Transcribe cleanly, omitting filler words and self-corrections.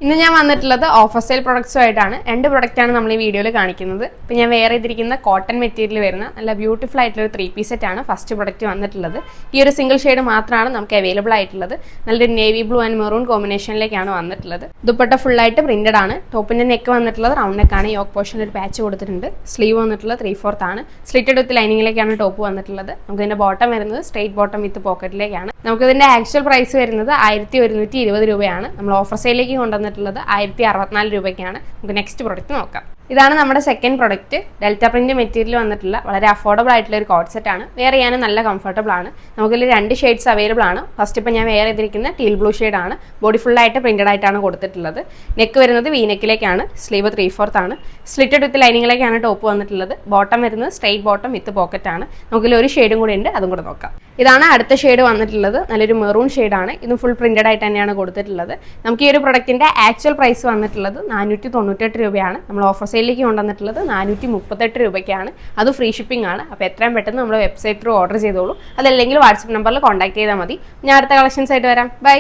ഇന്ന് ഞാൻ വന്നിട്ടുള്ളത് ഓഫർ സെയിൽ പ്രൊഡക്ട്സുമായിട്ടാണ്. രണ്ട് പ്രൊഡക്റ്റാണ് നമ്മൾ ഈ വീഡിയോയിൽ കാണിക്കുന്നത്. ഇപ്പം ഞാൻ വേറെ ഇതിരിക്കുന്ന കോട്ടൺ മെറ്റീരിയൽ വരുന്ന നല്ല ബ്യൂട്ടിഫുൾ ആയിട്ടുള്ള ഒരു 3 പീസ് സെറ്റാണ് ഫസ്റ്റ് പ്രൊഡക്റ്റ് വന്നിട്ടുള്ളത്. ഈ ഒരു സിംഗിൾ ഷെയ്ഡ് മാത്രമാണ് നമുക്ക് അവൈലബിൾ ആയിട്ടുള്ളത്. നല്ലൊരു നേവി ബ്ലൂ ആൻഡ് മെറൂൺ കോമ്പിനേഷനിലേക്കാണ് വന്നിട്ടുള്ളത്. ദുപ്പട്ട ഫുള്ളായിട്ട് പ്രിന്റഡ് ആണ്. ടോപ്പിന്റെ നെക്ക് വന്നിട്ടുള്ളത് റൗണ്ട് നെക്കാണ്. യോക്ക് പോർഷനിൽ ഒരു പാച്ച് കൊടുത്തിട്ടുണ്ട്. സ്ലീവ് വന്നിട്ടുള്ളത് 3/4 ആണ്. സ്ലിറ്റഡ് വിത്ത് ലൈനിങ്ങിലേക്കാണ് ടോപ്പ് വന്നിട്ടുള്ളത്. നമുക്ക് ഇതിന്റെ ബോട്ടം വരുന്നത് സ്ട്രെയിറ്റ് ബോട്ടം വിത്ത് പോക്കറ്റിലേക്കാണ്. നമുക്ക് ഇതിന്റെ ആക്ച്വൽ പ്രൈസ് വരുന്നത് 1120 രൂപയാണ്. നമ്മൾ ഓഫർ സെയിലേക്ക് കൊണ്ടുവന്നിട്ടുള്ളത് 1064 രൂപയ്ക്കാണ്. നമുക്ക് നെക്സ്റ്റ് പ്രൊഡക്റ്റ് നോക്കാം. ഇതാണ് നമ്മുടെ second product. Delta print material വന്നിട്ടുള്ള വളരെ അഫോർഡബിൾ ആയിട്ടുള്ള ഒരു കോഡ് സെറ്റ് ആണ്. വെയർ ചെയ്യാനും നല്ല കംഫർട്ടബിൾ ആണ്. നമുക്കിതിൽ 2 ഷെയ്ഡ്സ് അവൈലബിൾ ആണ്. ഫസ്റ്റ് ഇപ്പം ഞാൻ വെയർ ചെയ്തിരിക്കുന്ന ടീൽ ബ്ലൂ ഷെയ്ഡാണ്. ബോഡി ഫുള്ളായിട്ട് പ്രിന്റഡ് ആയിട്ടാണ് കൊടുത്തിട്ടുള്ളത്. നെക്ക് വരുന്നത് വി നെക്കിലേക്കാണ്. സ്ലീവ് 3/4 ആണ്. സ്ലിറ്റഡ് വിത്ത് ലൈനിങ്ങിലേക്കാണ് ടോപ്പ് വന്നിട്ടുള്ളത്. ബോട്ടം വരുന്നത് സ്ട്രെയിറ്റ് ബോട്ടം വിത്ത് പോക്കറ്റ് ആണ്. നമുക്കിതിൽ ഒരു ഷെയ്ഡും കൂടി ഉണ്ട്, അതും കൂടെ നോക്കാം. ഇതാണ് അടുത്ത ഷെയ്ഡ് വന്നിട്ടുള്ളത്. നല്ലൊരു മെറൂൺ ഷെയ്ഡാണ്. ഇതും ഫുൾ പ്രിന്റഡ് ആയിട്ട് തന്നെയാണ് കൊടുത്തിട്ടുള്ളത്. നമുക്ക് ഈ ഒരു പ്രൊഡക്റ്റിന്റെ ആക്ച്വൽ പ്രൈസ് വന്നിട്ടുള്ളത് 498 രൂപയാണ്. നമ്മൾ ഓഫർ സെയിലേക്ക് കൊണ്ടുവന്നിട്ടുള്ളത് 438 രൂപയ്ക്കാണ്. അത് ഫ്രീ ഷിപ്പിംഗ് ആണ്. അപ്പോൾ എത്രയും പെട്ടെന്ന് നമ്മൾ വെബ്സൈറ്റ് ത്രൂ ഓർഡർ ചെയ്തോളൂ. അതല്ലെങ്കിൽ വാട്സപ്പ് നമ്പറിൽ കോൺടാക്ട് ചെയ്താൽ മതി. ഞാൻ അടുത്ത കളക്ഷൻസ് ആയിട്ട് വരാം. ബൈ.